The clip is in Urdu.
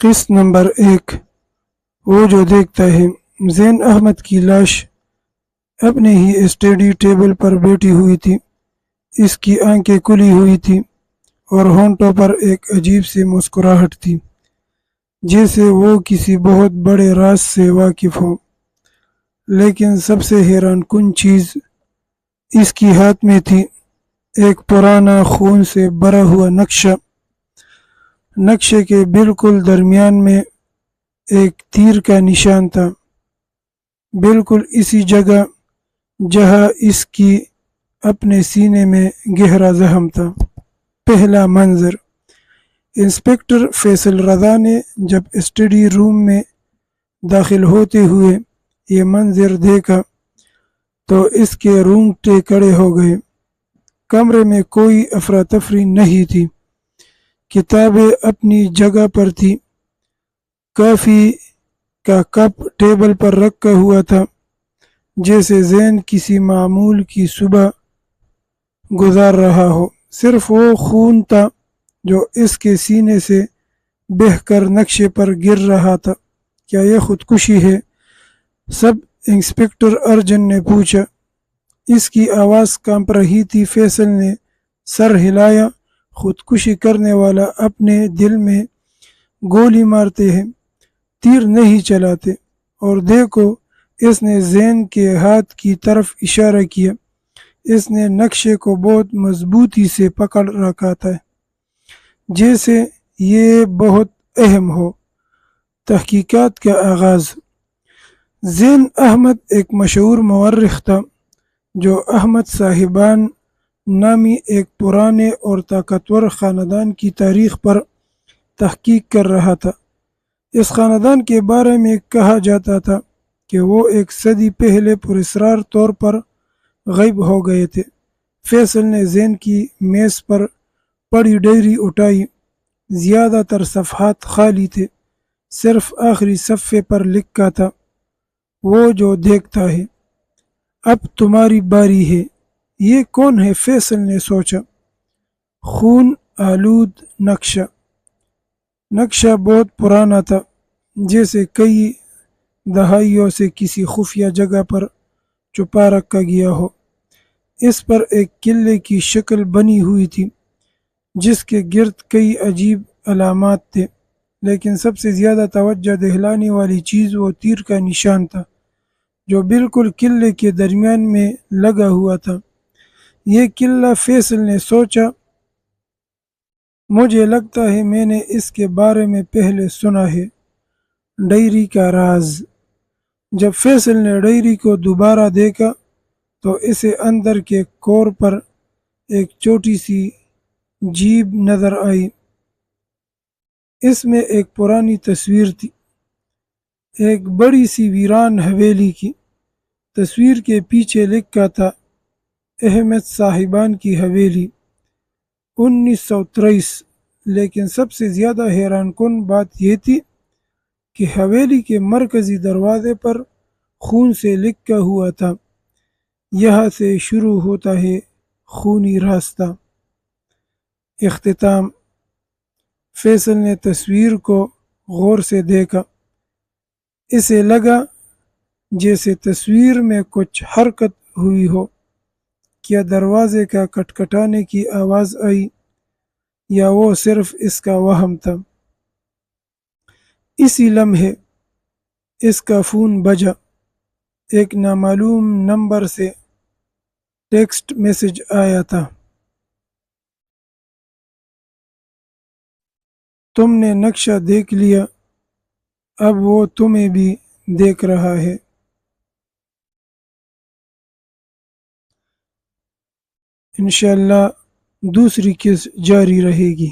قسط نمبر 1۔ وہ جو دیکھتا ہے زین احمد کی لاش اپنے ہی اسٹڈی ٹیبل پر بیٹھی ہوئی تھی۔ اس کی آنکھیں کھلی ہوئی تھی اور ہونٹوں پر ایک عجیب سی مسکراہٹ تھی، جیسے وہ کسی بہت بڑے راز سے واقف ہو۔ لیکن سب سے حیران کن چیز اس کی ہاتھ میں تھی، ایک پرانا خون سے بھرا ہوا نقشہ۔ نقشے کے بالکل درمیان میں ایک تیر کا نشان تھا، بالکل اسی جگہ جہاں اس کی اپنے سینے میں گہرا زخم تھا۔ پہلا منظر، انسپکٹر فیصل رضا نے جب اسٹڈی روم میں داخل ہوتے ہوئے یہ منظر دیکھا تو اس کے رونگٹے کھڑے ہو گئے۔ کمرے میں کوئی افراتفری نہیں تھی، کتابیں اپنی جگہ پر تھی، کافی کا کپ ٹیبل پر رکھا ہوا تھا، جیسے زین کسی معمول کی صبح گزار رہا ہو۔ صرف وہ خون تھا جو اس کے سینے سے بہہ کر نقشے پر گر رہا تھا۔ کیا یہ خودکشی ہے؟ سب انسپکٹر ارجن نے پوچھا۔ اس کی آواز کانپ رہی تھی۔ فیصل نے سر ہلایا۔ خودکشی کرنے والا اپنے دل میں گولی مارتے ہیں، تیر نہیں چلاتے۔ اور دیکھو، اس نے زین کے ہاتھ کی طرف اشارہ کیا۔ اس نے نقشے کو بہت مضبوطی سے پکڑ رکھا تھا، جیسے یہ بہت اہم ہو۔ تحقیقات کا آغاز۔ زین احمد ایک مشہور مورخ تھا جو احمد صاحبان نامی ایک پرانے اور طاقتور خاندان کی تاریخ پر تحقیق کر رہا تھا۔ اس خاندان کے بارے میں کہا جاتا تھا کہ وہ ایک صدی پہلے پراسرار طور پر غائب ہو گئے تھے۔ فیصل نے زین کی میز پر پڑی ڈائری اٹھائی۔ زیادہ تر صفحات خالی تھے، صرف آخری صفحے پر لکھا تھا، وہ جو دیکھتا ہے اب تمہاری باری ہے۔ یہ کون ہے؟ فیصل نے سوچا۔ خون آلود نقشہ۔ نقشہ بہت پرانا تھا، جیسے کئی دہائیوں سے کسی خفیہ جگہ پر چھپا رکھا گیا ہو۔ اس پر ایک قلعے کی شکل بنی ہوئی تھی، جس کے گرد کئی عجیب علامات تھے، لیکن سب سے زیادہ توجہ دہلانے والی چیز وہ تیر کا نشان تھا جو بالکل قلعے کے درمیان میں لگا ہوا تھا۔ یہ قلعہ، فیصل نے سوچا، مجھے لگتا ہے میں نے اس کے بارے میں پہلے سنا ہے۔ ڈائری کا راز۔ جب فیصل نے ڈائری کو دوبارہ دیکھا تو اسے اندر کے کور پر ایک چھوٹی سی جیب نظر آئی۔ اس میں ایک پرانی تصویر تھی، ایک بڑی سی ویران حویلی کی۔ تصویر کے پیچھے لکھا تھا، احمد صاحبان کی حویلی، 1923۔ لیکن سب سے زیادہ حیران کن بات یہ تھی کہ حویلی کے مرکزی دروازے پر خون سے لکھا ہوا تھا، یہاں سے شروع ہوتا ہے خونی راستہ۔ اختتام۔ فیصل نے تصویر کو غور سے دیکھا۔ اسے لگا جیسے تصویر میں کچھ حرکت ہوئی ہو۔ کیا دروازے کا کھٹکھٹانے کی آواز آئی یا وہ صرف اس کا وہم تھا؟ اسی لمحے اس کا فون بجا۔ ایک نامعلوم نمبر سے ٹیکسٹ میسج آیا تھا، تم نے نقشہ دیکھ لیا، اب وہ تمہیں بھی دیکھ رہا ہے۔ انشاءاللہ دوسری قسط جاری رہے گی۔